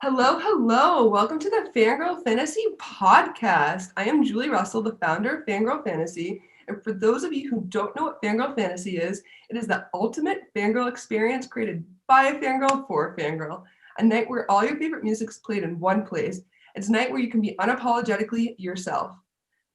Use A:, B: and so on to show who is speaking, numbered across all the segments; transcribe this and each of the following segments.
A: Hello, hello. Welcome to the Fangirl Fantasy podcast. I am Julie Russell, the founder of Fangirl Fantasy. And for those of you who don't know what Fangirl Fantasy is, it is the ultimate fangirl experience created by a fangirl for a fangirl. A night where all your favorite music's played in one place. It's a night where you can be unapologetically yourself.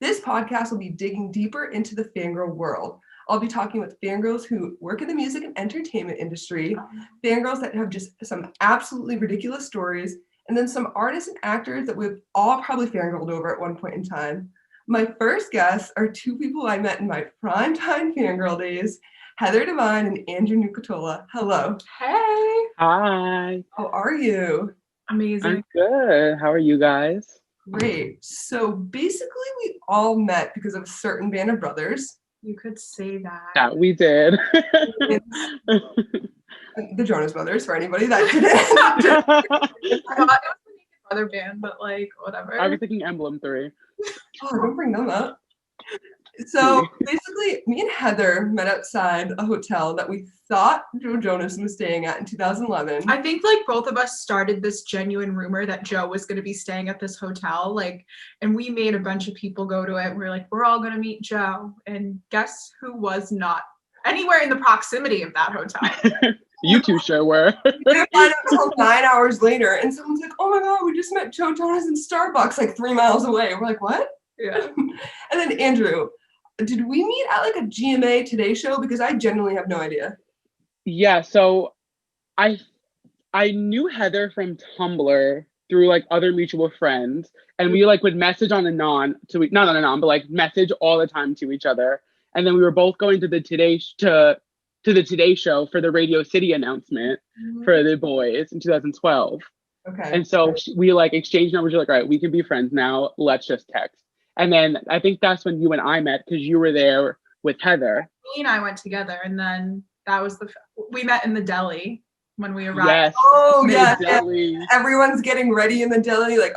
A: This podcast will be digging deeper into the fangirl world. I'll be talking with fangirls who work in the music and entertainment industry, fangirls that have just some absolutely ridiculous stories, and then some artists and actors that we've all probably fangirled over at one point in time. My first guests are two people I met in my primetime fangirl days, Heather Devine and Andrew Nucatola. Hello.
B: Hey.
C: Hi.
A: How are you?
B: Amazing.
C: I'm good. How are you guys?
A: Great. So basically we all met because of a certain band of brothers.
B: You could say that.
C: Yeah, we did.
A: The Jonas Brothers, for anybody that didn't.
B: I thought it was the Naked Brother band, but like whatever.
C: I was thinking Emblem 3.
A: Oh, don't bring them up. So basically, me and Heather met outside a hotel that we thought Joe Jonas was staying at in 2011.
B: I think like both of us started this genuine rumor that Joe was going to be staying at this hotel, and we made a bunch of people go to it. We're like, we're all going to meet Joe, and guess who was not anywhere in the proximity of that hotel?
C: You two sure were.
A: We didn't find out until 9 hours later, and someone's like, "Oh my God, we just met Joe Jonas in Starbucks, like 3 miles away." We're like, "What?"
B: Yeah.
A: And then Andrew, did we meet at like a GMA Today show? Because I genuinely have no idea.
C: Yeah, so I knew Heather from Tumblr through like other mutual friends, and we like would message on and on not on and on, but like message all the time to each other. And then we were both going to the Today Show for the Radio City announcement for the boys in 2012.
A: Okay.
C: And so we like exchanged numbers. We're like, all right, we can be friends now. Let's just text. And then I think that's when you and I met because you were there with Heather.
B: Me and I went together, and then that was we met in the deli when we arrived.
C: Yes.
A: Oh, yeah.
C: Deli.
A: Everyone's getting ready in the deli. Like,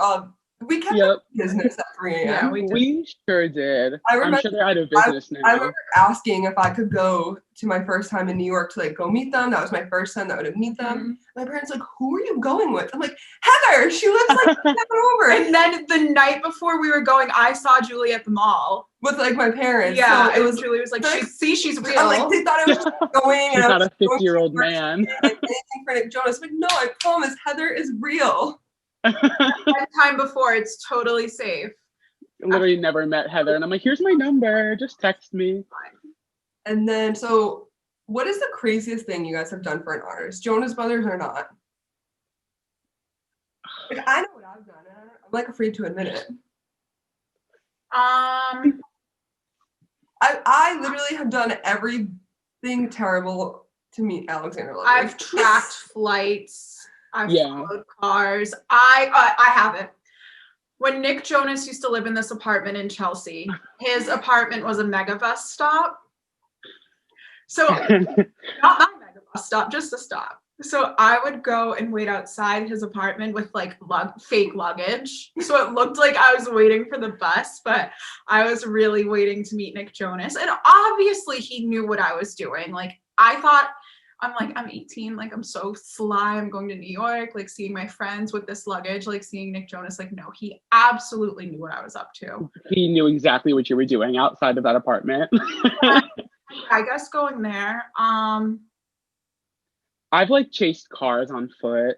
A: we kept business at 3 a.m.
B: Yeah,
C: we sure did. I'm sure they're out of business now.
A: I remember asking if I could go to my first time in New York to like go meet them. That was my first time that I would meet them.
B: Mm-hmm.
A: My parents like, "Who are you going with?" I'm like, "Heather, she lives like over."
B: And then the night before we were going, I saw Julie at the mall
A: with like my parents.
B: Yeah,
A: so it was
B: Julie was like, she's real.
A: I'm like, they thought I was just going.
C: She's
A: and
C: not a 50-year-old man.
A: Like anything for Nick Jonas. Like, no, I promise, Heather is real.
B: One time before, it's totally safe.
C: Literally never met Heather, and I'm like, here's my number, just text me.
A: And then, so what is the craziest thing you guys have done for an artist, Jonas Brothers or not? Like, I know what I've done, and I'm like afraid to admit it. I literally have done everything terrible to meet Alexander Lorde.
B: I've tracked flights. I've followed cars. I haven't. When Nick Jonas used to live in this apartment in Chelsea, his apartment was a mega bus stop. So not my mega bus stop, just a stop. So I would go and wait outside his apartment with like fake luggage. So it looked like I was waiting for the bus, but I was really waiting to meet Nick Jonas. And obviously he knew what I was doing. Like I thought, I'm 18, like I'm so fly, I'm going to New York, like seeing my friends with this luggage, like seeing Nick Jonas. Like, no, he absolutely knew what I was up to.
C: He knew exactly what you were doing outside of that apartment.
B: I guess going there.
C: I've like chased cars on foot.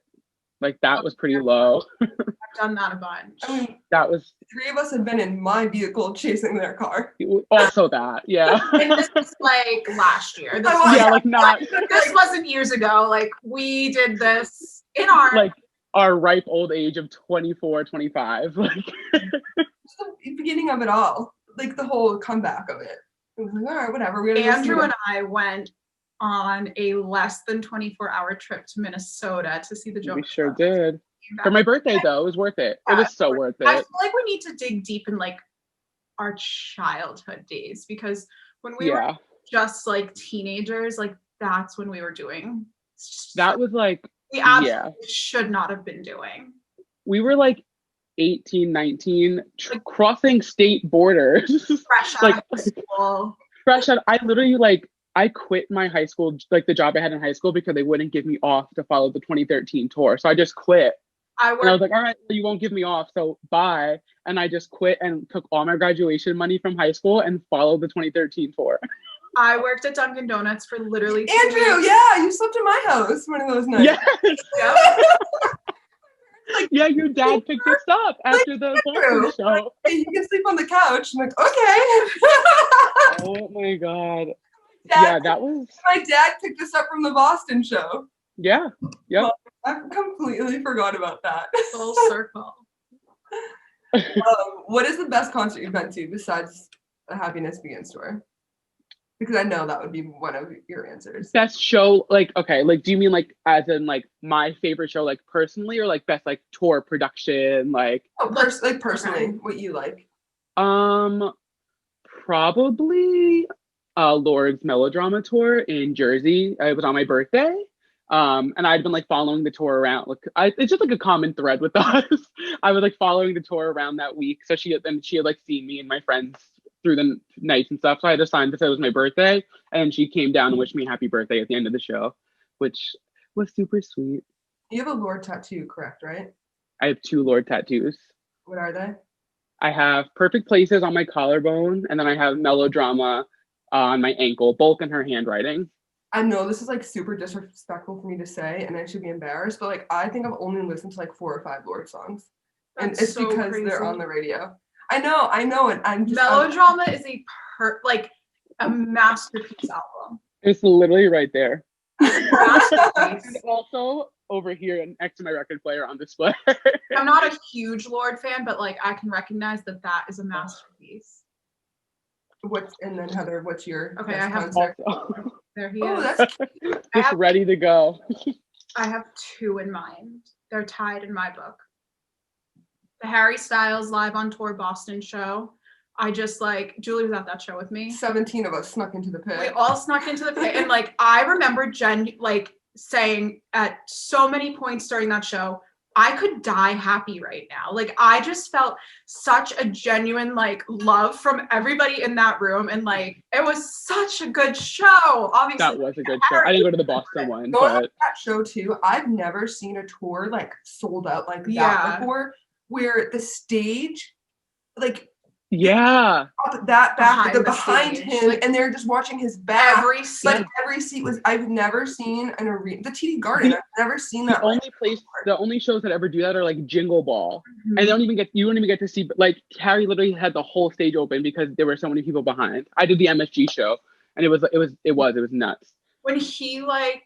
C: Like that was pretty low.
B: I've done that a bunch.
A: I mean,
C: that was
A: 3 of us have been in my vehicle chasing their car.
C: Also that, yeah.
B: And this was like last year. This wasn't years ago. Like we did this in
C: our ripe old age of 24, 25. Like
A: the beginning of it all. Like the whole comeback of it. It was like, all right, whatever.
B: Andrew and I went on a less than 24-hour trip to Minnesota to see the Jonas
C: We sure
B: Brothers.
C: did. For my birthday, though, it was worth it. It was so worth it.
B: I feel like we need to dig deep in like our childhood days because when we were just like teenagers, like that's when we were doing.
C: That was like
B: we absolutely should not have been doing.
C: We were like 18, 19, crossing state borders.
B: Fresh out of school.
C: Fresh out. I literally I quit my high school, like the job I had in high school because they wouldn't give me off to follow the 2013 tour. So I just quit And I was like, all right, well, you won't give me off, so bye. And I just quit and took all my graduation money from high school and followed the 2013 tour.
B: I worked at Dunkin' Donuts for literally 2
A: Andrew,
B: weeks.
A: yeah, you slept in my house one of those nights.
C: Yes.
B: Yep.
C: Yeah, your dad picked us up after the Boston show.
A: Hey, you can sleep on the couch. I'm like, okay.
C: Oh my god.
A: Dad,
C: that was.
A: My dad picked us up from the Boston show.
C: Yeah. Yep.
A: Well, I completely forgot about that.
B: Full circle.
A: What is the best concert you've been to besides the Happiness Begins tour? Because I know that would be one of your answers.
C: Best show, like, okay, like, do you mean like as in like my favorite show, like personally, or like best like tour production, like?
A: Oh, like personally, what you like?
C: Probably Lorde's Melodrama tour in Jersey. It was on my birthday. And I'd been like following the tour around. Like, it's just like a common thread with us. I was like following the tour around that week. So she had like seen me and my friends through the nights and stuff. So I had a sign to say it was my birthday, and she came down and wished me happy birthday at the end of the show, which was super sweet.
A: You have a Lorde tattoo, correct? Right?
C: I have 2 Lorde tattoos.
A: What are they?
C: I have Perfect Places on my collarbone, and then I have Melodrama on my ankle, both in her handwriting.
A: I know this is like super disrespectful for me to say, and I should be embarrassed, but like I think I've only listened to like 4 or 5 Lorde songs, and it's so because crazy. They're on the radio. I know, and I'm just
B: Melodrama is a masterpiece album.
C: It's literally right there. And also over here next to my record player on display.
B: I'm not a huge Lorde fan, but like I can recognize that is a masterpiece.
A: And then Heather, what's your
B: okay? I have there he is.
A: That's cute.
C: Just ready to go.
B: I have 2 in mind. They're tied in my book. The Harry Styles live on tour Boston show. I just like Julie was at that show with me.
A: 17 of us snuck into the pit.
B: We all snuck into the pit, and like I remember Jen like saying at so many points during that show, I could die happy right now. Like I just felt such a genuine like love from everybody in that room, and like it was such a good show. Obviously,
C: that was a good show. I didn't go to the Boston one,
A: going
C: but
A: to that show too. I've never seen a tour like sold out like that before, where the stage, like that back behind him, like, and they're just watching his back.
B: Every
A: seat was. I've never seen an arena. The TD Garden. I've never seen that.
C: The only shows that ever do that are like Jingle Ball, and you don't even get to see. Like Harry literally had the whole stage open because there were so many people behind. I did the MSG show, and it was nuts.
B: When he like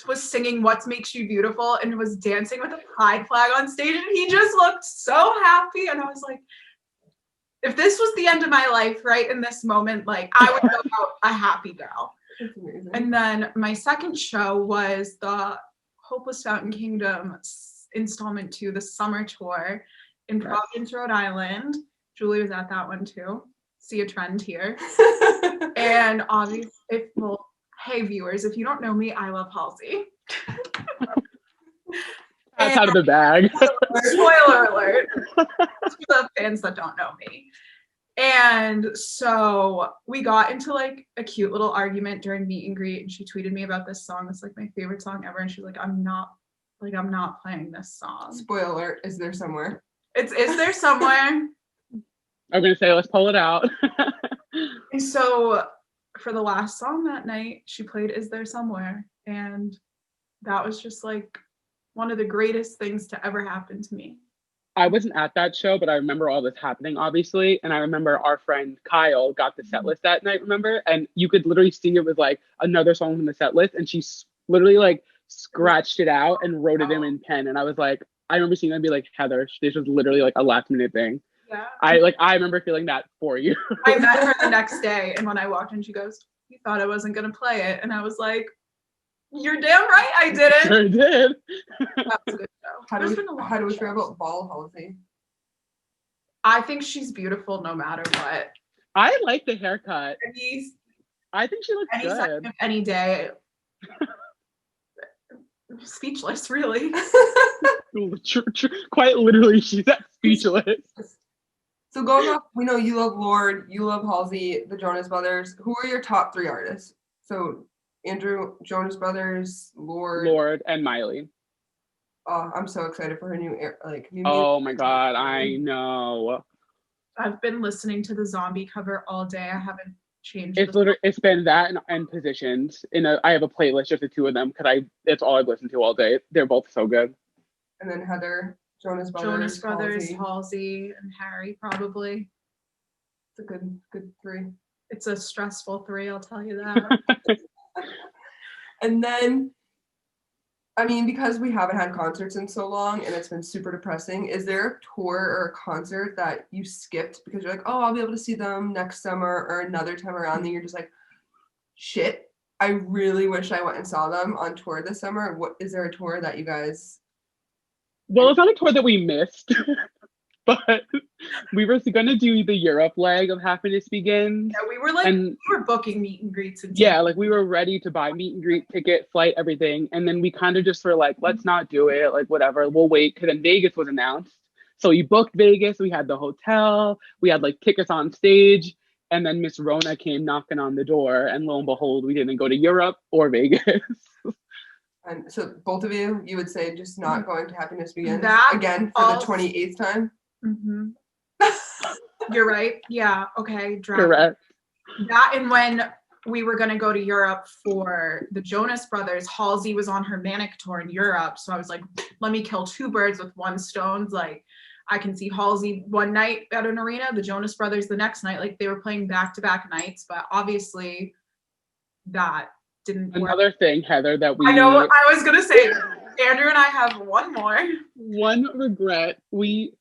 B: was singing "What Makes You Beautiful" and was dancing with a pride flag on stage, and he just looked so happy, and I was like, if this was the end of my life right in this moment, like I would go out a happy girl.
A: That's amazing.
B: And then my second show was the Hopeless Fountain Kingdom installment 2, the summer tour in Providence, Rhode Island. Julie was at that one too. See a trend here. And obviously, hey viewers, if you don't know me, I love Halsey.
C: That's out of the bag.
B: Spoiler alert. For the fans that don't know me. And so we got into like a cute little argument during meet and greet, and she tweeted me about this song. It's like my favorite song ever. And she's like, I'm not playing this song.
A: Spoiler alert, Is There Somewhere?
B: Is There Somewhere?
C: I'm gonna say, let's pull it out.
B: And so for the last song that night, she played Is There Somewhere. And that was just like one of the greatest things to ever happen to me.
C: I wasn't at that show, but I remember all this happening, obviously. And I remember our friend Kyle got the set list that night, remember? And you could literally see it was like another song from the set list. And she literally like scratched it out and wrote it in pen. And I was like, I remember seeing them be like, Heather, this was literally like a last minute thing.
B: Yeah.
C: I remember feeling that for you.
B: I met her the next day. And when I walked in, she goes, you thought I wasn't going to play it. And I was like, you're damn right I didn't.
C: Sure did.
B: That was a good show.
A: How do we feel about Ball Halsey?
B: I think she's beautiful no matter what.
C: I like the haircut. I think she looks good.
B: Any day. Speechless, really.
C: Quite literally, she's speechless.
A: So going off, we know you love Lorde, you love Halsey, the Jonas Brothers. Who are your top 3 artists? So Andrew, Jonas Brothers, Lorde,
C: and Miley.
A: Oh, I'm so excited for her new new
C: Oh my god, I know.
B: I've been listening to the Zombie cover all day. I haven't changed.
C: It's been that and Positions. I have a playlist just the two of them because it's all I've listened to all day. They're both so good.
A: And then Heather, Jonas Brothers,
B: Halsey, and Harry probably.
A: It's a good three.
B: It's a stressful three, I'll tell you that.
A: And then, I mean, because we haven't had concerts in so long and it's been super depressing, is there a tour or a concert that you skipped because you're like, oh, I'll be able to see them next summer or another time around, and you're just like, shit, I really wish I went and saw them on tour this summer? What is there a tour that you guys...
C: Well, it's not a tour that we missed, but we were going to do the Europe leg of Happiness Begins.
B: Yeah, we were booking meet and greets.
C: We were ready to buy meet and greet ticket, flight, everything. And then we kind of just were like, let's not do it. Like, whatever, we'll wait. Because then Vegas was announced. So we booked Vegas. We had the hotel. We had like tickets on stage. And then Miss Rona came knocking on the door. And lo and behold, we didn't go to Europe or Vegas.
A: And so both of you would say just not going to Happiness Begins again for the 28th time?
B: Mm-hmm. You're right. Yeah. Okay.
C: Correct.
B: That, and when we were going to go to Europe for the Jonas Brothers, Halsey was on her Manic tour in Europe. So I was like, let me kill two birds with one stone. Like, I can see Halsey one night at an arena, the Jonas Brothers the next night. Like, they were playing back-to-back nights, but obviously that didn't work.
C: Another thing, Heather, that we...
B: I know, I was going to say, Andrew and I have one more.
C: One regret.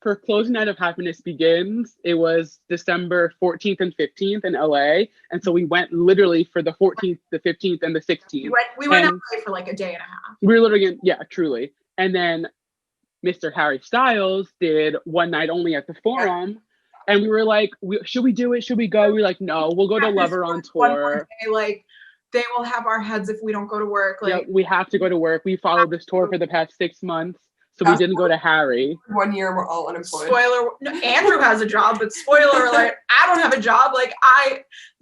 C: For closing night of Happiness Begins, it was December 14th and 15th in LA. And so we went literally for the 14th, the 15th, and the 16th.
B: We were in LA for like a day and a half.
C: We were literally, truly. And then Mr. Harry Styles did one night only at the Forum. And we were like, should we do it? Should we go? We were like, no, we'll go to Lover on tour.
B: Like, they will have our heads if we don't go to work. Like,
C: we have to go to work. We followed this tour for the past 6 months, so we didn't go to Harry.
A: 1 year, we're all unemployed.
B: Spoiler, no, Andrew has a job, but spoiler alert, I don't have a job. Like,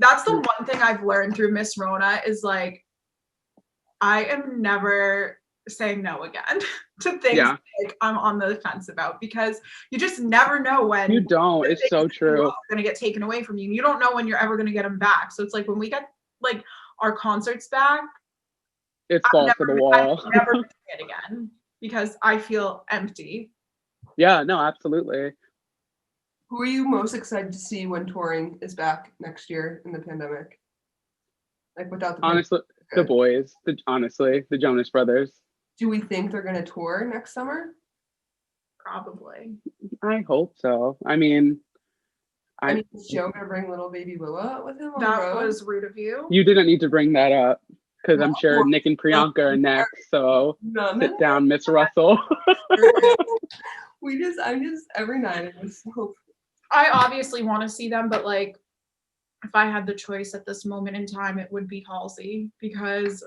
B: that's the one thing I've learned through Miss Rona is like, I am never saying no again to things like I'm on the fence about, because you just never know when
C: you don't. It's so true.
B: Are going to get taken away from you. You don't know when you're ever going to get them back. So it's like when we get like our concerts back,
C: it's balls to the wall.
B: I'll never do it again because I feel empty.
C: Yeah, no, absolutely.
A: Who are you most excited to see when touring is back next year in the pandemic? Like without the
C: honestly, the boys. The Jonas Brothers.
A: Do we think they're gonna tour next summer?
B: Probably.
C: I hope so. I mean,
A: is Joe gonna bring little baby Willa with him on
B: that
A: the road?
B: Was rude of you.
C: You didn't need to bring that up because I'm sure Nick and Priyanka are next. So sit down, Miss Russell.
A: I'm just every night I just hope.
B: I obviously want to see them, but like, if I had the choice at this moment in time, it would be Halsey, because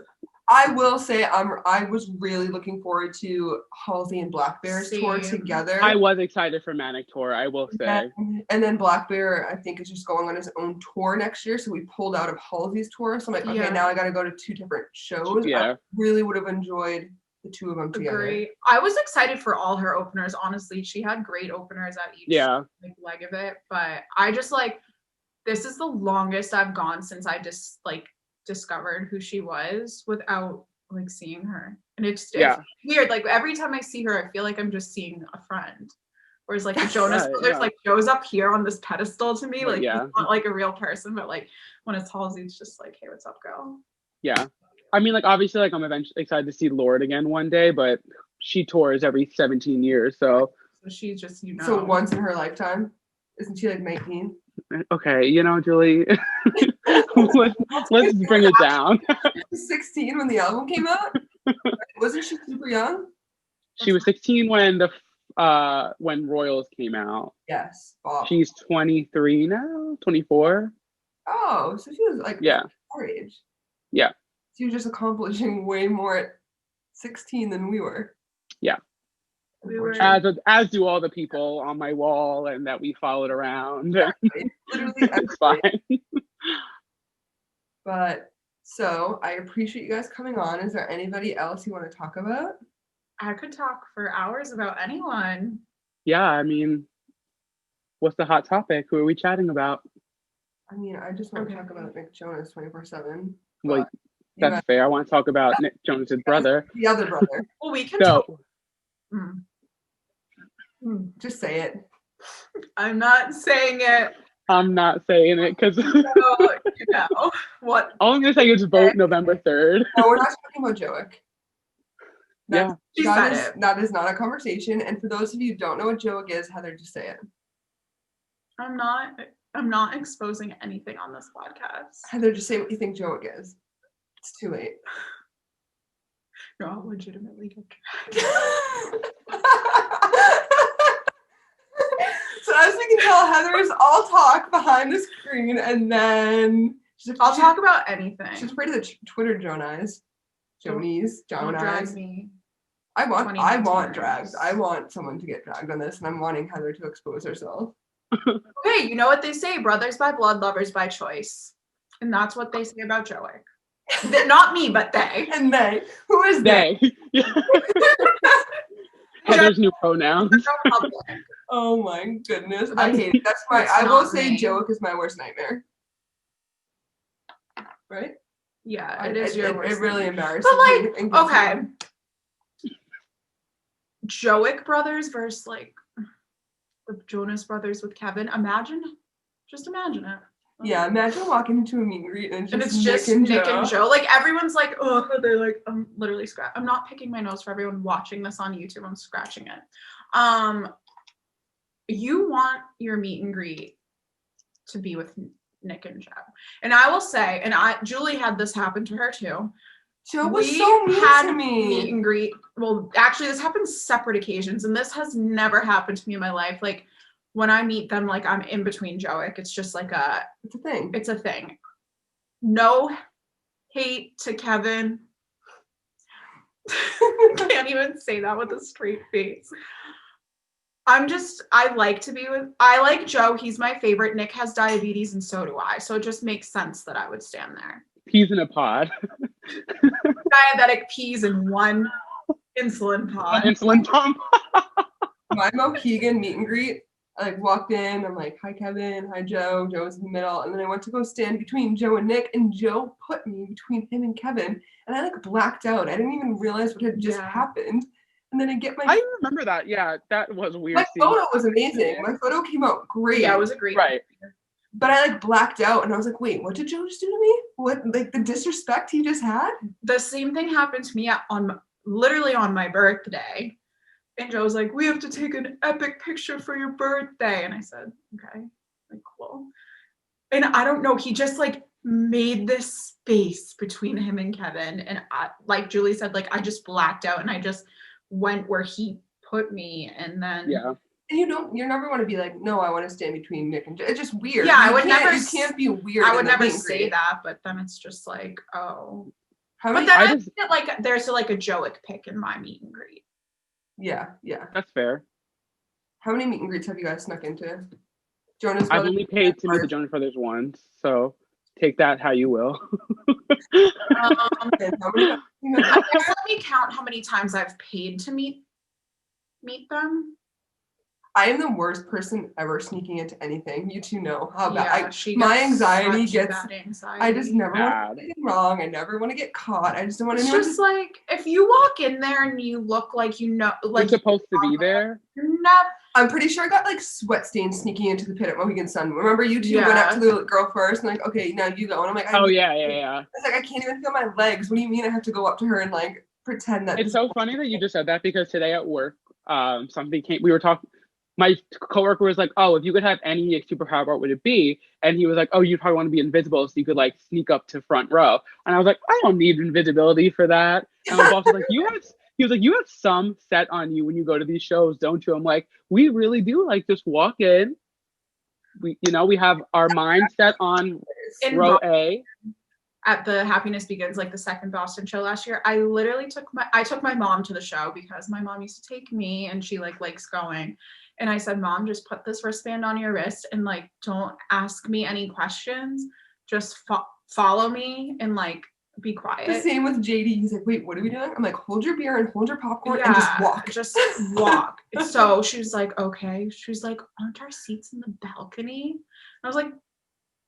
A: I will say I was really looking forward to Halsey and Black Bear's tour together.
C: I was excited for Manic tour, I will say.
A: And then Black Bear, I think, is just going on his own tour next year. So we pulled out of Halsey's tour. So I'm like, okay, now I got to go to two different shows.
C: Yeah.
A: I really would have enjoyed the two of them together.
B: I was excited for all her openers. Honestly, she had great openers at each leg of it. But I just like, this is the longest I've gone since I just like discovered who she was without like seeing her, and it's weird. Like every time I see her, I feel like I'm just seeing a friend, whereas like the Jonas Brothers like shows up here on this pedestal to me, like he's not like a real person, but like when it's Halsey, it's just like, hey, what's up, girl?
C: Yeah, I mean, like obviously, like I'm eventually excited to see Lorde again one day, but she tours every 17 years, so
B: she's just
A: so once in her lifetime. Isn't she like 19?
C: Okay, Julie, let's bring it down.
A: 16 when the album came out. Wasn't she super young?
C: She was 16 when when Royals came out.
A: Yes. Wow.
C: She's 23 now, 24.
A: Oh, so she was like our age.
C: Yeah.
A: She was just accomplishing way more at 16 than we were.
C: Yeah. As do all the people on my wall and that we followed around.
A: Literally,
C: it's fine.
A: But so I appreciate you guys coming on. Is there anybody else you want to talk about?
B: I could talk for hours about anyone.
C: Yeah, I mean, what's the hot topic? Who are we chatting about?
A: I mean, I just want to talk about Nick Jonas 24/7.
C: Well, that's fair. I want to talk about Nick Jonas's brother.
A: The other brother.
B: Well, we can talk.
A: Just say it.
B: I'm not saying it.
C: I'm not saying it because
B: what?
C: All I'm gonna say is vote November 3rd.
A: No, we're not talking about Joic.
C: Yeah,
A: that is not a conversation. And for those of you who don't know what Joic is, Heather, just say it.
B: I'm not exposing anything on this podcast.
A: Heather, just say what you think Joic is. It's too late.
B: No, I'll legitimately get
A: So as we can tell, Heather's all talk behind the screen, and then
B: I'll talk about anything.
A: She's afraid of the Twitter Jonies.
B: Don't drag me.
A: I want dragged. I want someone to get dragged on this, and I'm wanting Heather to expose herself.
B: Okay, you know what they say, brothers by blood, lovers by choice. And that's what they say about Joic. Not me, but they.
A: And they. Who is they?
C: Heather's new pronouns.
A: Oh my goodness. I hate it. I will say Joic is my worst nightmare. Right?
B: Yeah, it is your worst.
A: It really embarrasses
B: me.
A: But
B: like, okay. Joic brothers versus like the Jonas Brothers with Kevin. Just imagine it.
A: Yeah, imagine walking into a meet and greet and
B: it's just Nick and Joe. Like everyone's like, oh, they're like, I'm literally I'm not picking my nose for everyone watching this on YouTube. I'm scratching it. You want your meet and greet to be with Nick and Joe, and I will say, Julie had this happen to her too.
A: Joe was so mean to me.
B: Meet and greet. Well, actually, this happens separate occasions, and this has never happened to me in my life. Like when I meet them, like I'm in between Joic. It's just like
A: it's a thing.
B: It's a thing. No hate to Kevin. Can't even say that with a straight face. I like Joe. He's my favorite. Nick has diabetes and so do I. So it just makes sense that I would stand there.
C: Peas in a pod.
B: Diabetic peas in one insulin pod.
C: Insulin pump.
A: My Mohegan meet and greet, I walked in, I'm like, hi Kevin, hi Joe. Joe was in the middle. And then I went to go stand between Joe and Nick, and Joe put me between him and Kevin. And I blacked out. I didn't even realize what had just happened. And then I
C: remember that. Yeah, that was weird.
A: My photo was amazing. My photo came out great.
B: Yeah, it was a great.
C: Right.
A: But I blacked out and I was like, wait, what did Joe just do to me? What, the disrespect he just had?
B: The same thing happened to me literally on my birthday. And Joe was like, we have to take an epic picture for your birthday. And I said, okay, cool. And I don't know, he just made this space between him and Kevin. And like Julie said, I just blacked out and I just went where he put me. And then
A: and you never want to be like, no, I want to stand between Nick and Joe. It's just weird.
B: Yeah,
A: you can't be weird.
B: I would never say that, but then it's just like, oh. But then I get there's a Joic pick in my meet and greet.
A: Yeah.
C: That's fair.
A: How many meet and greets have you guys snuck into? Jonas Brothers?
C: I've only paid to meet the Jonas Brothers once, so take that how you will.
B: Let me count how many times I've paid to meet them.
A: I am the worst person ever sneaking into anything. You two know how bad my anxiety gets. I just never want to do anything wrong. I never want to get caught. I just don't want to.
B: It's just if you walk in there and you look like you're
C: supposed to be there.
B: I'm
A: pretty sure I got sweat stains sneaking into the pit at Mohegan Sun. Remember you two went up to the girl first and okay, now you go. And I'm like,
C: yeah.
A: It's I can't even feel my legs. What do you mean I have to go up to her and pretend that?
C: It's so funny that you just said that because today at work, something came. We were talking. My coworker was like, oh, if you could have any superpower, what would it be? And he was like, oh, you'd probably want to be invisible so you could sneak up to front row. And I was like, I don't need invisibility for that. And my boss was like, he was like, you have some set on you when you go to these shows, don't you? I'm like, we really do just walk in. We have our mind set on row A.
B: At the Happiness Begins, the second Boston show last year, I literally took my mom to the show because my mom used to take me and she likes going. And I said, Mom, just put this wristband on your wrist and don't ask me any questions. Just follow me and be quiet.
A: The same with JD. He's like, wait, what are we doing? I'm like, hold your beer and hold your popcorn and just walk.
B: Just walk. So she was like, okay. She was like, aren't our seats in the balcony? And I was like,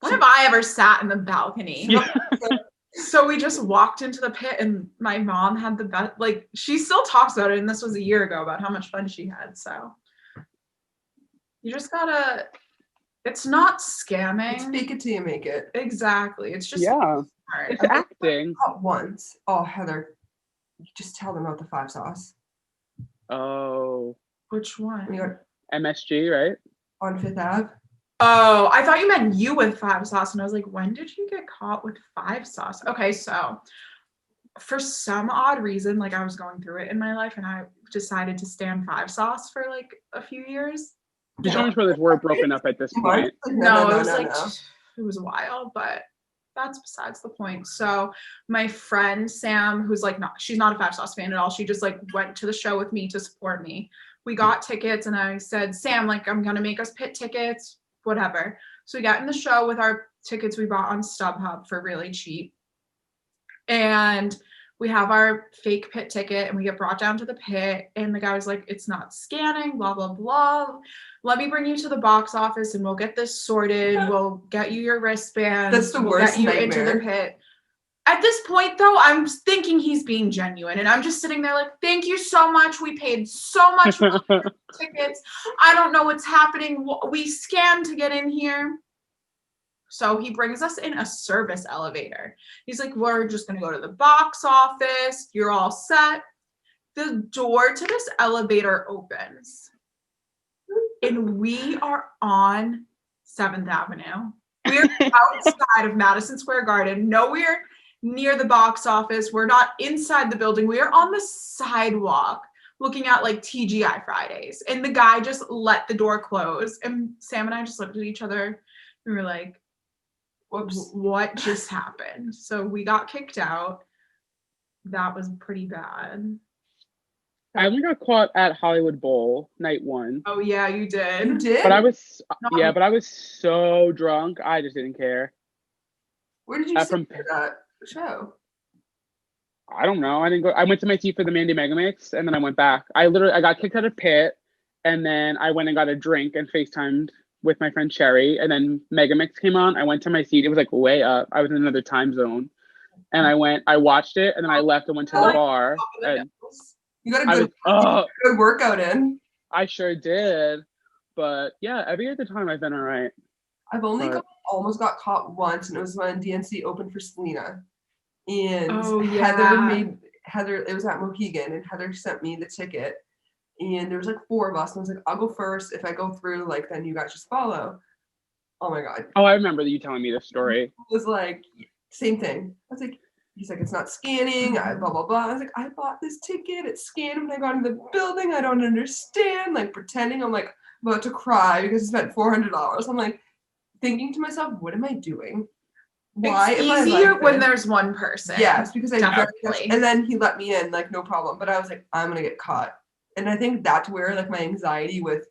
B: when have I ever sat in the balcony? So we just walked into the pit, and my mom had the best, like, she still talks about it, and this was a year ago, about how much fun she had. So you just gotta, it's not scamming.
A: It's fake it till you make it.
B: Exactly. It's just
C: smart. It's acting.
A: Once. Oh, Heather, you just tell them about the 5 sauce.
C: Oh.
B: Which one?
A: We got
C: MSG, right?
A: on 5th Ave.
B: Oh, I thought you meant you with 5 sauce, and I was like, when did you get caught with 5 sauce? Okay, so for some odd reason, like, I was going through it in my life, and I decided to stand 5 sauce for like a few years.
C: The Jonas Brothers were broken up at this point.
B: No, it was like it was a while, but that's besides the point. So my friend Sam, who's like she's not a 5 sauce fan at all. She just like went to the show with me to support me. We got tickets, and I said, Sam, like, I'm gonna make us pit tickets, whatever. So we got in the show with our tickets we bought on StubHub for really cheap. And we have our fake pit ticket, and we get brought down to the pit, and the guy was like, it's not scanning, blah, blah, blah. Let me bring you to the box office, and we'll get this sorted. We'll get you your wristband.
A: That's the worst
B: nightmare. Into the pit. At this point, though, I'm thinking he's being genuine, and I'm just sitting there like, thank you so much. We paid so much for tickets. I don't know what's happening. We scanned to get in here. So he brings us in a service elevator. He's like, we're just going to go to the box office. You're all set. The door to this elevator opens, and we are on 7th Avenue. We're outside of Madison Square Garden, nowhere near the box office. We're not inside the building. We are on the sidewalk looking at like TGI Fridays. And the guy just let the door close. And Sam and I just looked at each other, and we were like, whoops, what just happened? So we got kicked out. That was pretty bad.
C: I only got caught at Hollywood Bowl night 1.
B: Oh yeah, you did.
A: You did?
C: But I was so drunk, I just didn't care.
A: Where did you see that show?
C: I don't know. I didn't go. I went to my seat for the Mandy Megamix, and then I went back. I got kicked out of pit, and then I went and got a drink and FaceTimed with my friend Sherry, and then Megamix came on. I went to my seat. It was like way up. I was in another time zone, and I watched it, and then I left and went to the bar. And
A: you got a good workout in.
C: I sure did. But yeah, every other time I've been all right.
A: I've only almost got caught once, and it was when DNC opened for Selena. And Heather, it was at Mohegan, and Heather sent me the ticket. And there was like 4 of us, and I was like, I'll go first. If I go through, like, then you guys just follow. Oh my God.
C: Oh, I remember you telling me this story.
A: It was like, same thing. I was like, he's like, it's not scanning, blah, blah, blah. I was like, I bought this ticket. It scanned when I got into the building. I don't understand. Like, pretending I'm like about to cry because I spent $400. I'm like thinking to myself, what am I doing? Why
B: it's
A: am I
B: easier
A: like
B: when there's one person.
A: Yes, because
B: definitely.
A: And then he let me in, like, no problem. But I was like, I'm gonna get caught. And I think that's where like my anxiety with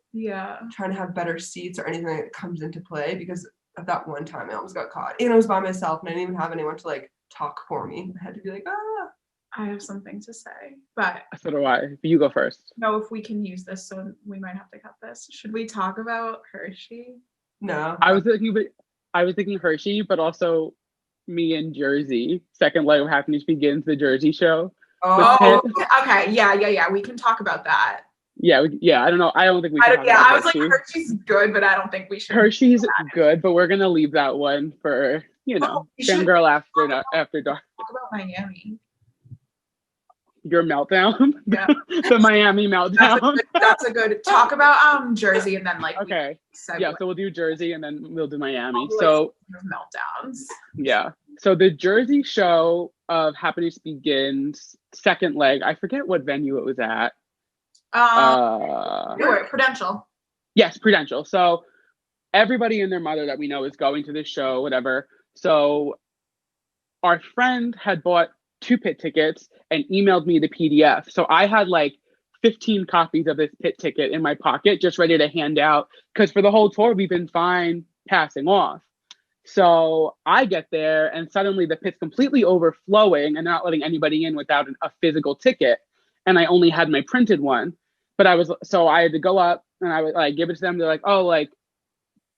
A: trying to have better seats or anything that comes into play, because of that one time I almost got caught. And I was by myself, and I didn't even have anyone to like talk for me. I had to be like,
B: I have something to say, but
C: so do I. You go first.
B: No, if we can use this, so we might have to cut this. Should we talk about Hershey?
A: No.
C: I was thinking Hershey, but also me in Jersey. Second leg of Happiness Begins, the Jersey show.
B: Oh, okay. Yeah. We can talk about that.
C: Yeah. I don't know. I don't think we can.
B: I was like, Hershey's good, but I don't think we should.
C: Hershey's good, but we're gonna leave that one for Fangirl After Dark.
B: Talk about Miami.
C: Your meltdown.
B: Yeah.
C: The Miami meltdown.
B: That's a good talk about Jersey, and then like
C: okay. Yeah, so we'll do Jersey and then we'll do Miami.
B: So meltdowns.
C: Yeah. So the Jersey show of Happiness Begins, second leg. I forget what venue it was at.
B: Prudential.
C: Yes, Prudential. So everybody and their mother that we know is going to this show, whatever. So our friend had bought 2 pit tickets and emailed me the PDF. So I had like 15 copies of this pit ticket in my pocket, just ready to hand out. Because for the whole tour, we've been fine passing off. So I get there and suddenly the pit's completely overflowing and they're not letting anybody in without a physical ticket. And I only had my printed one. But I had to go up and I would like give it to them. They're like, oh, like,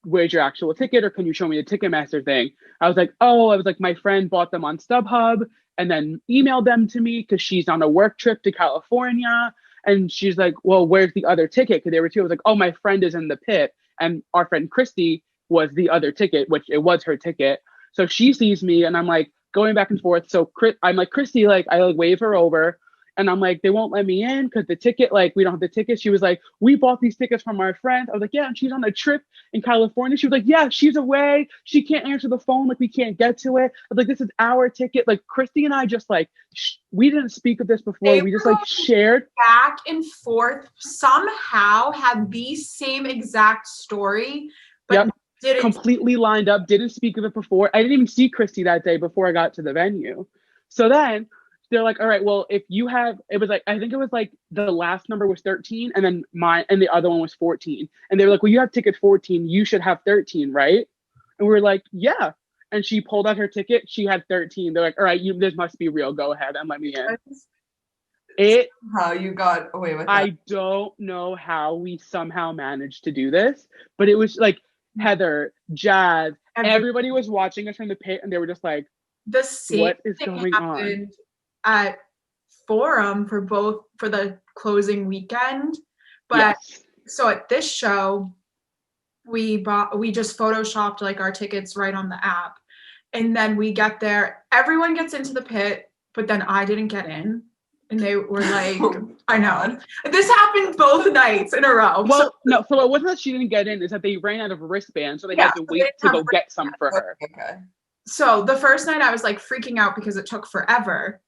C: where's your actual ticket? Or can you show me the Ticketmaster thing? I was like, my friend bought them on StubHub and then emailed them to me because she's on a work trip to California. And she's like, well, where's the other ticket? Because there were two. I was like, oh, my friend is in the pit. And our friend Christy was the other ticket, which it was her ticket. So she sees me and I'm like going back and forth. So I'm like, Christy, like, I like wave her over and I'm like, they won't let me in because the ticket, like, we don't have the ticket. She was like, we bought these tickets from our friend. I was like, yeah, and she's on a trip in California. She was like, yeah, she's away. She can't answer the phone. Like, we can't get to it. I was like, this is our ticket. Like, Christy and I just like, we didn't speak of this before. We just like shared
B: back and forth, somehow had the same exact story, but didn't
C: completely lined up, didn't speak of it before. I didn't even see Christy that day before I got to the venue. So then they're like, all right, well, if you have, it was like, I think it was like the last number was 13 and then and the other one was 14. And they were like, well, you have ticket 14, you should have 13, right? And we were like, yeah. And she pulled out her ticket, she had 13. They're like, all right, this must be real, go ahead and let me in.
A: How you got away with that?
C: I don't know how we somehow managed to do this, but it was like Heather, Jazz, everybody was watching us from the pit and they were just like,
B: the same
C: what is going on?
B: At Forum for the closing weekend. But so at this show, we just photoshopped like our tickets right on the app. And then we get there, everyone gets into the pit, but then I didn't get in. And they were like, I know. This happened both nights in a row.
C: Well, so it wasn't that she didn't get in, it's that they ran out of wristbands, so they had to wait to go get some for her.
A: Okay.
B: So the first night I was like freaking out because it took forever.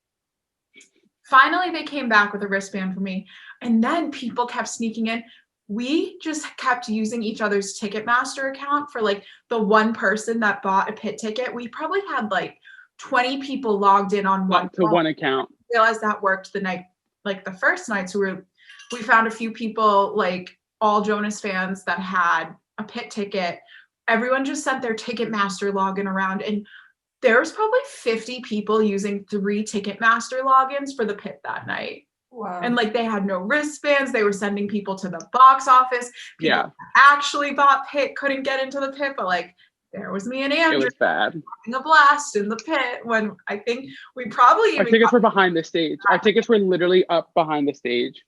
B: Finally, they came back with a wristband for me. And then people kept sneaking in. We just kept using each other's Ticketmaster account for like the one person that bought a pit ticket. We probably had like 20 people logged in on one
C: account.
B: Realized that worked the night, like the first night. So we found a few people, like all Jonas fans that had a pit ticket. Everyone just sent their Ticketmaster login around, and there was probably 50 people using 3 Ticketmaster logins for the pit that night.
A: Wow.
B: And like they had no wristbands. They were sending people to the box office. People that actually bought pit couldn't get into the pit, but like there was me and Andrew
C: it was bad.
B: having a blast in the pit when I think we probably
C: our tickets were behind the stage. Our tickets were literally up behind the stage.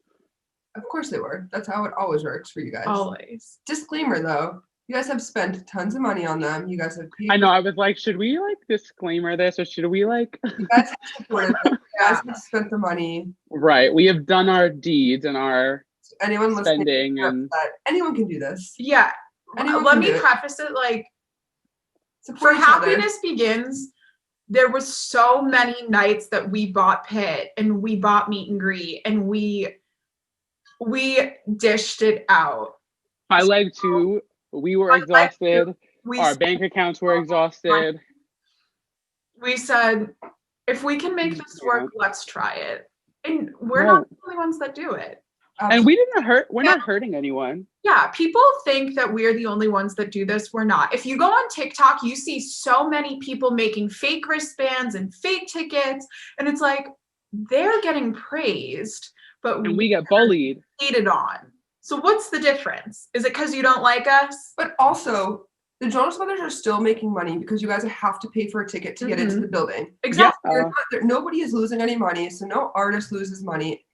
A: Of course they were. That's how it always works for you guys.
B: Always.
A: Disclaimer though, you guys have spent tons of money on them. You guys have paid.
C: I know. I was like, should we like disclaimer this or should we like?
A: You guys have supported them. You guys have spent the money.
C: Right. We have done our deeds and our
A: anyone
C: spending and
A: anyone can do this.
B: Yeah. Let me preface it like for Happiness Begins, there was so many nights that we bought pit and we bought meet and greet and we dished it out.
C: My leg too. We were exhausted. Our bank accounts were exhausted.
B: We said, if we can make this work, let's try it. And we're not the only ones that do it.
C: And we're not hurting anyone.
B: Yeah, people think that we're the only ones that do this. We're not. If you go on TikTok, you see so many people making fake wristbands and fake tickets. And it's like, they're getting praised, but
C: we get bullied.
B: Hated on. So what's the difference? Is it because you don't like us?
A: But also, the Jonas Brothers are still making money because you guys have to pay for a ticket to get into the building.
B: Exactly.
A: Nobody is losing any money, so no artist loses money.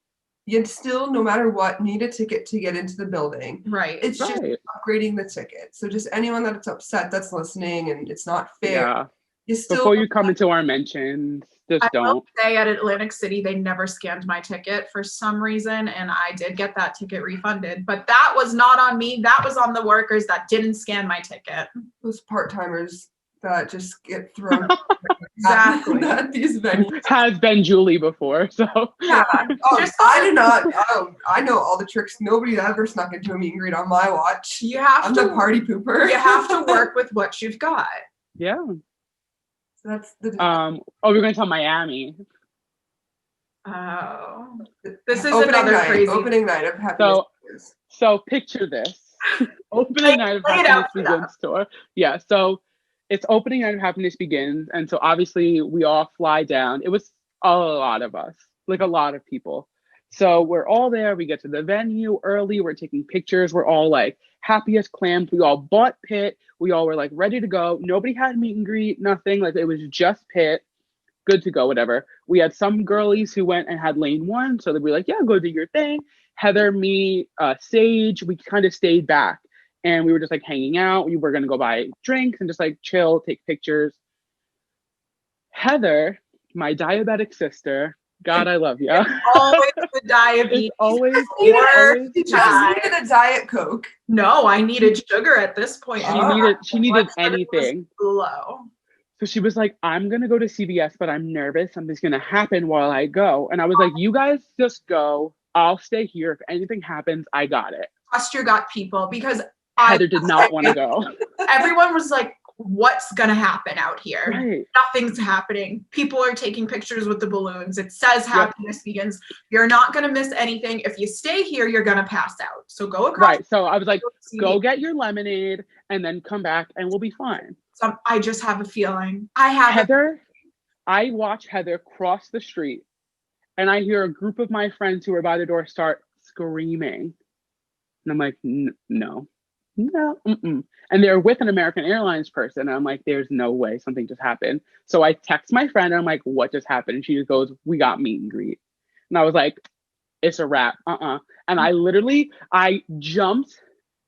A: You still, no matter what, need a ticket to get into the building.
B: Right.
A: It's just upgrading the ticket. So just anyone that's upset that's listening and it's not fair. You still
C: before you come into our mentions, just don't.
B: I will say at Atlantic City, they never scanned my ticket for some reason, and I did get that ticket refunded. But that was not on me. That was on the workers that didn't scan my ticket.
A: Those part-timers that just get thrown
B: exactly
A: at these venues.
C: Has been Julie before, so
A: yeah. I know all the tricks. Nobody ever snuck into a meet and greet on my watch. I'm the party pooper.
B: You have to work with what you've got.
C: Yeah.
A: So that's the
C: we're going to tell Miami.
B: Oh, this is another crazy
A: opening night of Happiness.
C: So picture this. Opening night of Happiness Begins tour. Yeah, so it's opening night of Happiness Begins. And so obviously we all fly down. It was a lot of us, like a lot of people. So we're all there. We get to the venue early. We're taking pictures. We're all like happy as clams. We all bought Pitt. We all were like ready to go. Nobody had meet and greet, nothing. Like it was just Pitt. Good to go, whatever. We had some girlies who went and had lane one. So they'd be like, yeah, go do your thing. Heather, me, Sage, we kind of stayed back and we were just like hanging out. We were going to go buy drinks and just like chill, take pictures. Heather, my diabetic sister, God, I love you.
B: Always the diabetes.
C: It's always,
A: She just needed a Diet Coke.
B: No, I needed sugar at this point.
C: She needed anything.
B: Low.
C: So she was like, I'm going to go to CVS, but I'm nervous. Something's going to happen while I go. And I was like, you guys just go. I'll stay here. If anything happens, I got it.
B: Trust your gut, people, because
C: Heather did not want to go.
B: Everyone was like, what's going to happen out here?
C: Right.
B: Nothing's happening. People are taking pictures with the balloons. It says Happiness Begins. You're not going to miss anything. If you stay here, you're going to pass out. So go across.
C: Right. So I was like, go get your lemonade and then come back and we'll be fine.
B: So I just have a feeling.
C: I watch Heather cross the street and I hear a group of my friends who are by the door start screaming. And I'm like, no. Mm-mm. And they're with an American Airlines person. And I'm like, there's no way something just happened. So I text my friend and I'm like, what just happened? And she just goes, we got meet and greet. And I was like, it's a wrap. And I jumped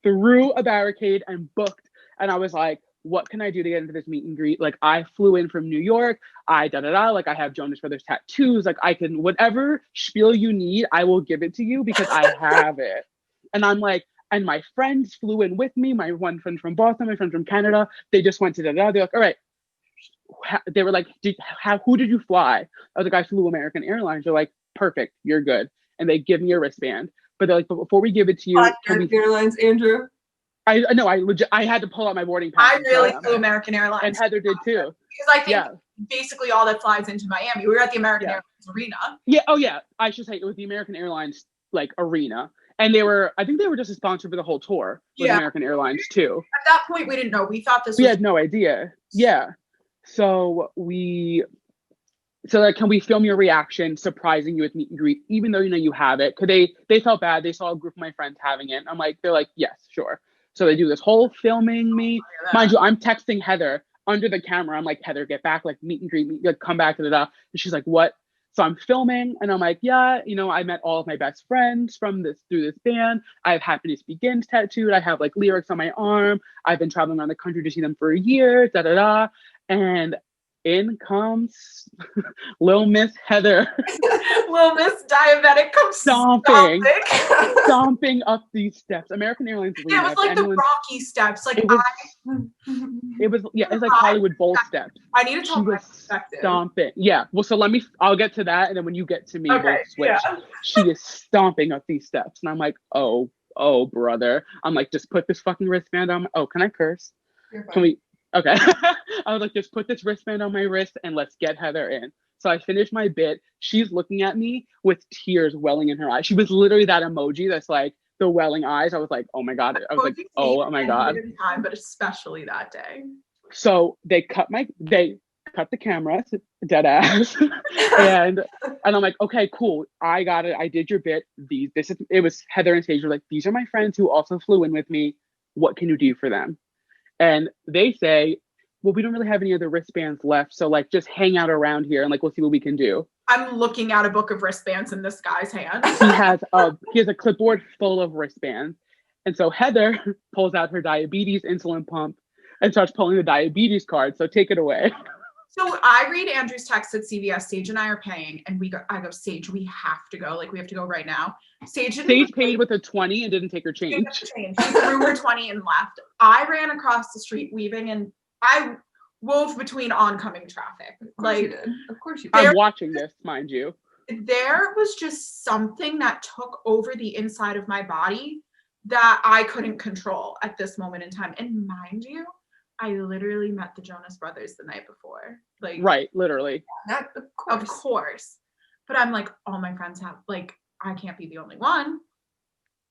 C: through a barricade and booked. And I was like, what can I do to get into this meet and greet? Like I flew in from New York. Like I have Jonas Brothers tattoos. Like I can, whatever spiel you need, I will give it to you because I have it. And I'm like, and my friends flew in with me. My one friend from Boston, my friend from Canada, they just went to da-da. They're like, all right. They were like, who did you fly? I was like, I flew American Airlines. They're like, perfect, you're good. And they give me a wristband. But they're like, but before we give it to you,
A: American Airlines, Andrew.
C: I had to pull out my boarding pass.
B: I really flew American Airlines.
C: And Heather did too.
B: Because I think basically all that flies into Miami. We were at the American Airlines arena.
C: Yeah, oh yeah. I should say it was the American Airlines like arena. And I think they were just a sponsor for the whole tour with American Airlines too.
B: At that point, we didn't know. We thought we
C: had no idea. Yeah. So can we film your reaction surprising you with meet and greet, even though you have it? Cause they felt bad. They saw a group of my friends having it. They're like, yes, sure. So they do this whole filming me. Mind you, I'm texting Heather under the camera. I'm like, Heather, get back, like meet and greet me, like, come back to the. And she's like, what? So I'm filming and I'm like, yeah, I met all of my best friends through this band. I have Happiness Begins tattooed. I have like lyrics on my arm. I've been traveling around the country to see them for a year, da-da-da. And in comes Lil Miss Heather.
B: Lil Miss Diabetic comes
C: stomping up these steps. American Airlines.
B: Yeah, it was like the Rocky steps. Like
C: it was like Hollywood Bowl steps.
B: I need to tell my perspective.
C: Stomping. Yeah. Well, so I'll get to that, and then when you get to me, we'll switch. Yeah. She is stomping up these steps, and I'm like, oh, brother. I'm like, just put this fucking wristband on. Can I curse? Can we? Okay. I was like, just put this wristband on my wrist and let's get Heather in. So I finished my bit. She's looking at me with tears welling in her eyes. She was literally that emoji that's like the welling eyes. I was like, oh my God. I was like, oh my God.
B: Time, but especially that day.
C: So they cut the camera, dead ass. and I'm like, okay, cool. I got it. I did your bit. It was Heather and Sage were like, these are my friends who also flew in with me. What can you do for them? And they say, well, we don't really have any other wristbands left. So like, just hang out around here and like, we'll see what we can do.
B: I'm looking at a book of wristbands in this guy's hand.
C: He has a clipboard full of wristbands. And so Heather pulls out her diabetes insulin pump and starts pulling the diabetes card. So take it away.
B: So I read Andrew's text at CVS. Sage and I are paying, and I go, Sage, we have to go. Like, we have to go right now. Sage
C: paid with a 20 and didn't take her change.
B: She threw her 20 and left. I ran across the street weaving, and I wove between oncoming traffic.
A: Of course you did.
C: I'm watching this, mind you.
B: There was just something that took over the inside of my body that I couldn't control at this moment in time. And mind you, I literally met the Jonas Brothers the night before. Like,
C: right, literally.
B: Of course. But I'm like, all my friends have, like, I can't be the only one.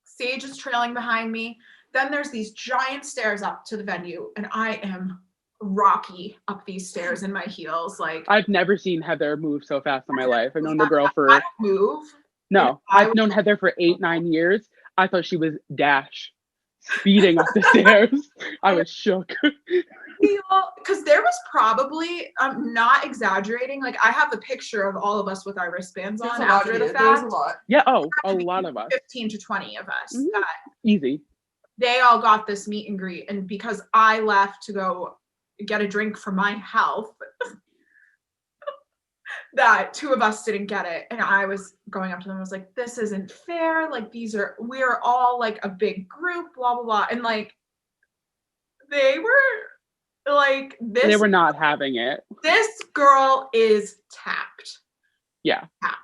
B: Sage is trailing behind me. Then there's these giant stairs up to the venue, and I am rocky up these stairs in my heels. Like,
C: I've never seen Heather move so fast in my life. I've known the girl
B: I
C: for
B: don't move.
C: no, I've known Heather for 8-9 years. I thought she was Dash, speeding up the stairs. I was shook.
B: Because there was probably, I'm not exaggerating, like I have a picture of all of us with our wristbands on after the fact.
A: There's a lot.
C: Yeah, a lot of us.
B: 15 to 20 of us.
C: Mhm.
B: That
C: Easy.
B: they all got this meet and greet, and because I left to go get a drink for my health, that 2 of us didn't get it. And I was going up to them, I was like, this isn't fair. Like, we're all like a big group, blah, blah, blah. And like, they were like,
C: They were not having it.
B: This girl is tapped.
C: Yeah.
B: Tapped.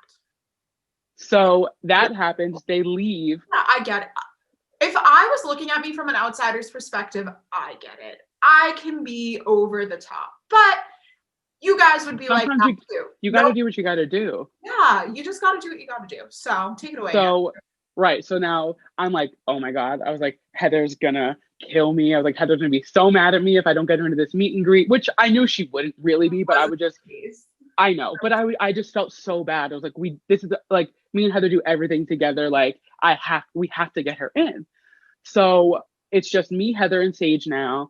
C: So that happens. They leave.
B: Yeah, I get it. If I was looking at me from an outsider's perspective, I get it. I can be over the top. But you guys would be
C: sometimes
B: like that too.
C: You got to do what you got to do.
B: Yeah, you just got to do what you got to do. So take it away.
C: So, right. So now I'm like, oh my God. I was like, Heather's gonna kill me. I was like, Heather's gonna be so mad at me if I don't get her into this meet and greet, which I knew she wouldn't really be, but I would just, I know, but I just felt so bad. I was like, this is like, me and Heather do everything together. Like, we have to get her in. So it's just me, Heather, and Sage now.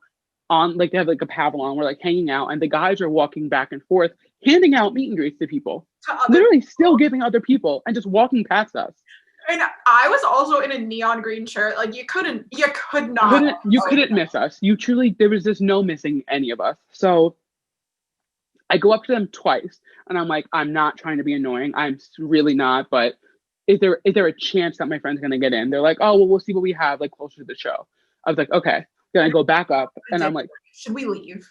C: On like, they have like a pavilion, we're like hanging out, and the guys are walking back and forth handing out meet and greets to people, literally still giving other people and just walking past us.
B: And I was also in a neon green shirt. Like, you could not
C: miss us. You truly, there was just no missing any of us. So I go up to them twice and I'm like, I'm not trying to be annoying, I'm really not, but is there a chance that my friend's gonna get in? They're like, oh well, we'll see what we have like closer to the show. I was like, okay. Then I go back up and I'm like,
B: should we leave?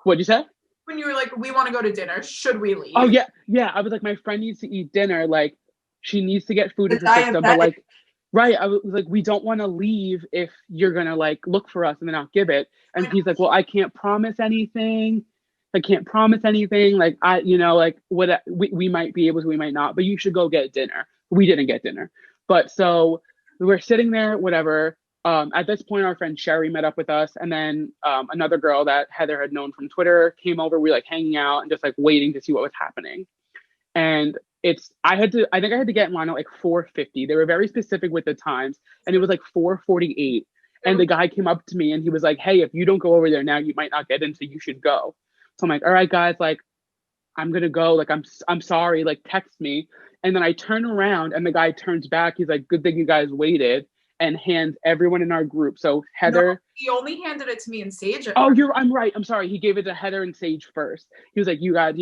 C: What'd you say?
B: When you were like, we want to go to dinner, should we leave?
C: Oh yeah. I was like, my friend needs to eat dinner. Like, she needs to get food in her system. But like, right. I was like, we don't want to leave if you're gonna like look for us and then not give it. And he's like, well, I can't promise anything. Like, what we might be able to, we might not, but you should go get dinner. We didn't get dinner. But so we're sitting there, whatever. At this point, our friend Sherry met up with us, and then another girl that Heather had known from Twitter came over. We were like hanging out and just like waiting to see what was happening. And I think I had to get in line at like 4:50. They were very specific with the times, and it was like 4:48. And the guy came up to me and he was like, hey, if you don't go over there now, you might not get in, so you should go. So I'm like, all right, guys, like, I'm gonna go. Like, I'm sorry. Like, text me. And then I turn around and the guy turns back. He's like, good thing you guys waited. And hands everyone in our group. So Heather.
B: No, he only handed it to me and Sage.
C: Oh, I'm right. I'm sorry. He gave it to Heather and Sage first. He was like, you guys,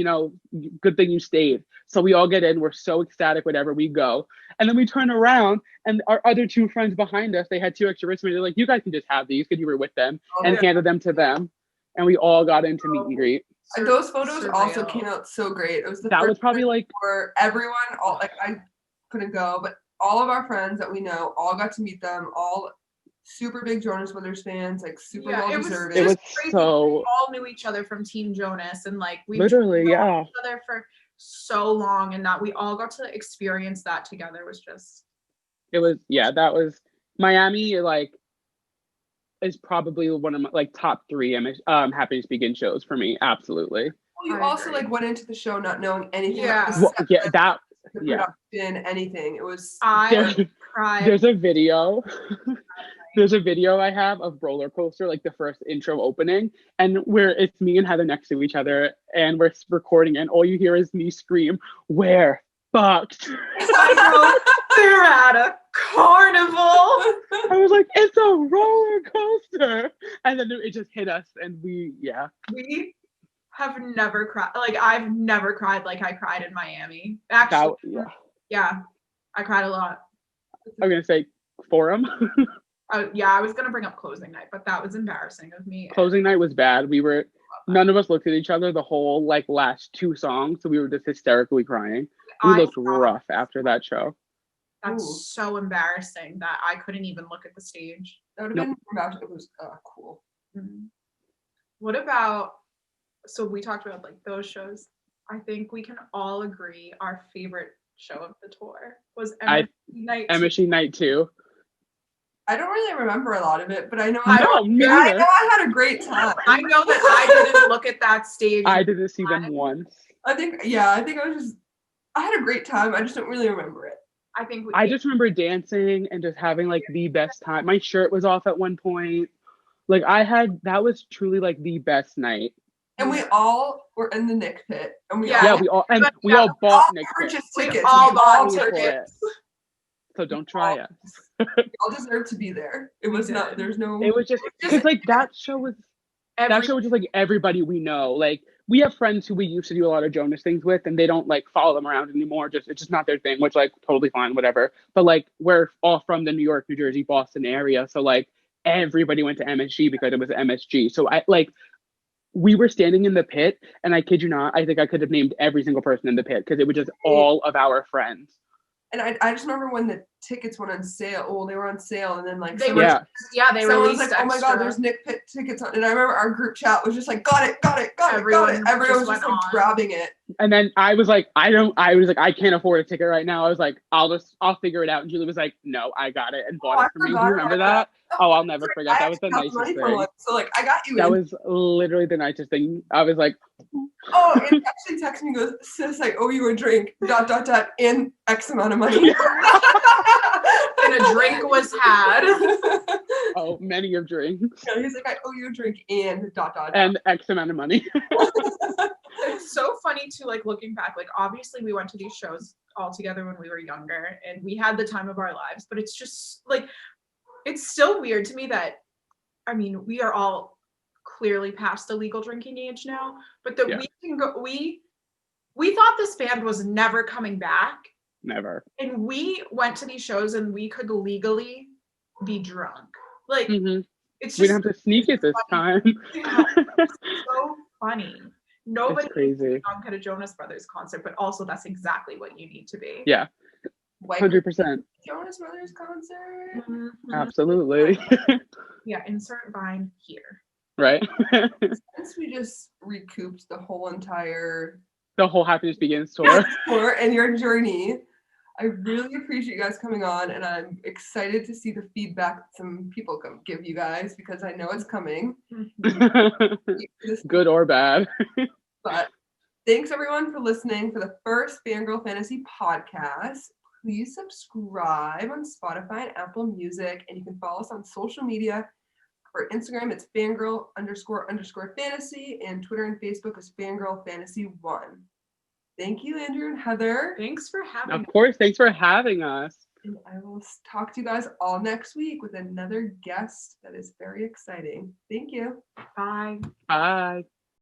C: good thing you stayed. So we all get in. We're so ecstatic whenever we go. And then we turn around and our other 2 friends behind us, they had 2 extra wristbands. They're like, you guys can just have these because you were with them, and handed them to them. And we all got into meet and greet.
A: And those photos also came out so great. It was
C: that was probably like
A: for everyone. All like, I couldn't go, but all of our friends that we know all got to meet them. All super big Jonas Brothers fans, like super well deserving.
C: It was so.
B: We all knew each other from Team Jonas, and like we
C: literally
B: each other for so long, and that we all got to experience that together was just.
C: It was that was Miami. Like, is probably one of my like top 3 Happy to Speak In shows for me. Absolutely.
A: Well, you also like went into the show not knowing anything. Anything. It was.
B: I cried.
C: There's a video. There's a video I have of Roller Coaster, like the first intro opening, and where it's me and Heather next to each other, and we're recording, and all you hear is me scream, "We're fucked!"
B: They're at a carnival.
C: I was like, "It's a roller coaster," and then it just hit us, and we have never cried. Like, I've never cried like I cried in Miami. Actually, yeah, I cried a lot. I'm gonna say Forum.
B: I was gonna bring up closing night, but that was embarrassing of me.
C: Closing night was bad. None of us looked at each other the whole like last 2 songs, so we were just hysterically crying. We looked rough after that show.
B: That's so embarrassing that I couldn't even look at the stage.
A: That would have been embarrassing. It was cool.
B: Mm-hmm. What about? So we talked about like those shows. I think we can all agree our favorite show of the tour was MSG Night 2.
C: MSG Night 2.
A: I don't really remember a lot of it, but I know
C: I
A: I had a great time.
B: I know that I didn't look at that stage.
C: I didn't see them once.
A: I think I had a great time. I just don't really remember it.
C: I just remember dancing and just having like the best time. My shirt was off at one point. Like that was truly like the best night.
A: And we all were in the Nick pit. And we
C: all bought Nick pit.
A: Tickets.
B: We all bought tickets.
C: So don't try us.
A: We all deserve to be there. It was not. There's no.
C: It was just because like that show was just like everybody we know. Like we have friends who we used to do a lot of Jonas things with, and they don't like follow them around anymore. It's just not their thing, which like totally fine, whatever. But like we're all from the New York, New Jersey, Boston area, so like everybody went to MSG because it was MSG. So we were standing in the pit, and I kid you not, I think I could have named every single person in the pit because it was just all of our friends.
A: And I just remember when the tickets went on sale. Oh, they were on sale, and then like
B: they released
A: was like, oh my god, there's Nick Pit tickets on. And I remember our group chat was just like, got it. Everyone was just like grabbing it.
C: And then I was like, I can't afford a ticket right now. I was like, I'll figure it out. And Julie was like, no, I got it and bought it for me. Do you remember that? Oh, I'll never forget. That was the nicest thing.
A: So like, I got you.
C: That was literally the nicest thing. I was like,
A: oh, and actually texted me, goes, sis, I owe you a drink, ... and X amount of money.
B: And a drink was had.
C: Oh, many of drinks.
A: Yeah, he's like, I owe you a drink and ...
C: And X amount of money.
B: It's so funny too, like looking back, like obviously we went to these shows all together when we were younger and we had the time of our lives, but it's just like, it's still weird to me that, I mean, we are all clearly past the legal drinking age now, but that we can go, we thought this band was never coming back.
C: Never.
B: And we went to these shows and we could legally be drunk. Like, it's just,
C: we don't have to sneak it this time.
B: Yeah, it's so funny. Nobody
C: crazy.
B: is drunk at a Jonas Brothers concert, but also that's exactly what you need to be.
C: Yeah. 100%.
A: Jonas Brothers concert.
B: Mm-hmm.
C: Absolutely.
B: Yeah, insert Vine here.
C: Right.
A: Since we just recouped the whole
C: Happiness Begins tour
A: and your journey, I really appreciate you guys coming on, and I'm excited to see the feedback some people give you guys because I know it's coming.
C: Good or bad.
A: But thanks everyone for listening for the first Fangirl Fantasy podcast. Please subscribe on Spotify and Apple Music, and you can follow us on social media. For Instagram, it's fangirl__fantasy, and Twitter and Facebook is Fangirl Fantasy 1. Thank you, Andrew and Heather.
B: Thanks for having us.
C: Of course, thanks for having us.
A: And I will talk to you guys all next week with another guest that is very exciting. Thank you.
B: Bye.
C: Bye.